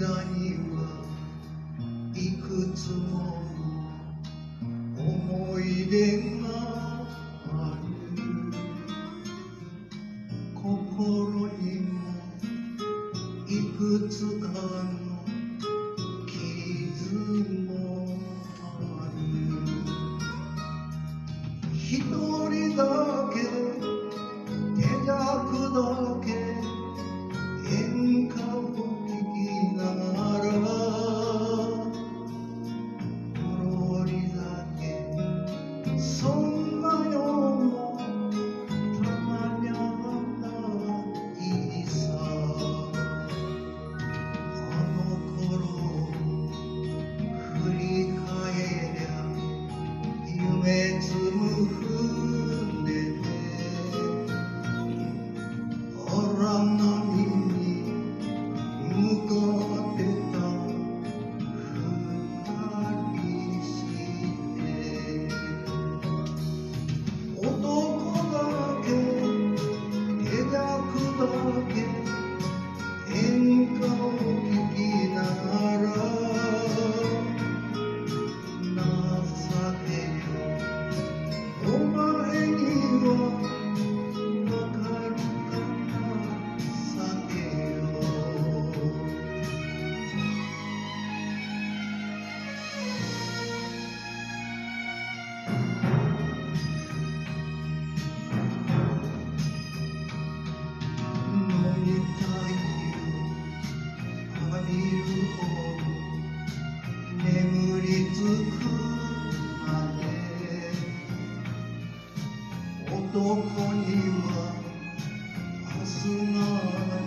間にはいくつもの思い出がある。心にもいくつかの傷もある。一人だけ手酌だけ演歌を聴きながらほろりだけそんなようなたまにゃないさ。あの頃振り返りゃ夢つむ踏んでて荒波に向かってた二人して男だけ手酌だけ演歌を聴きながら情けよお前にはわかるかな酒よ。飲みたいよ浴びるほど眠りつくまで男には明日がある。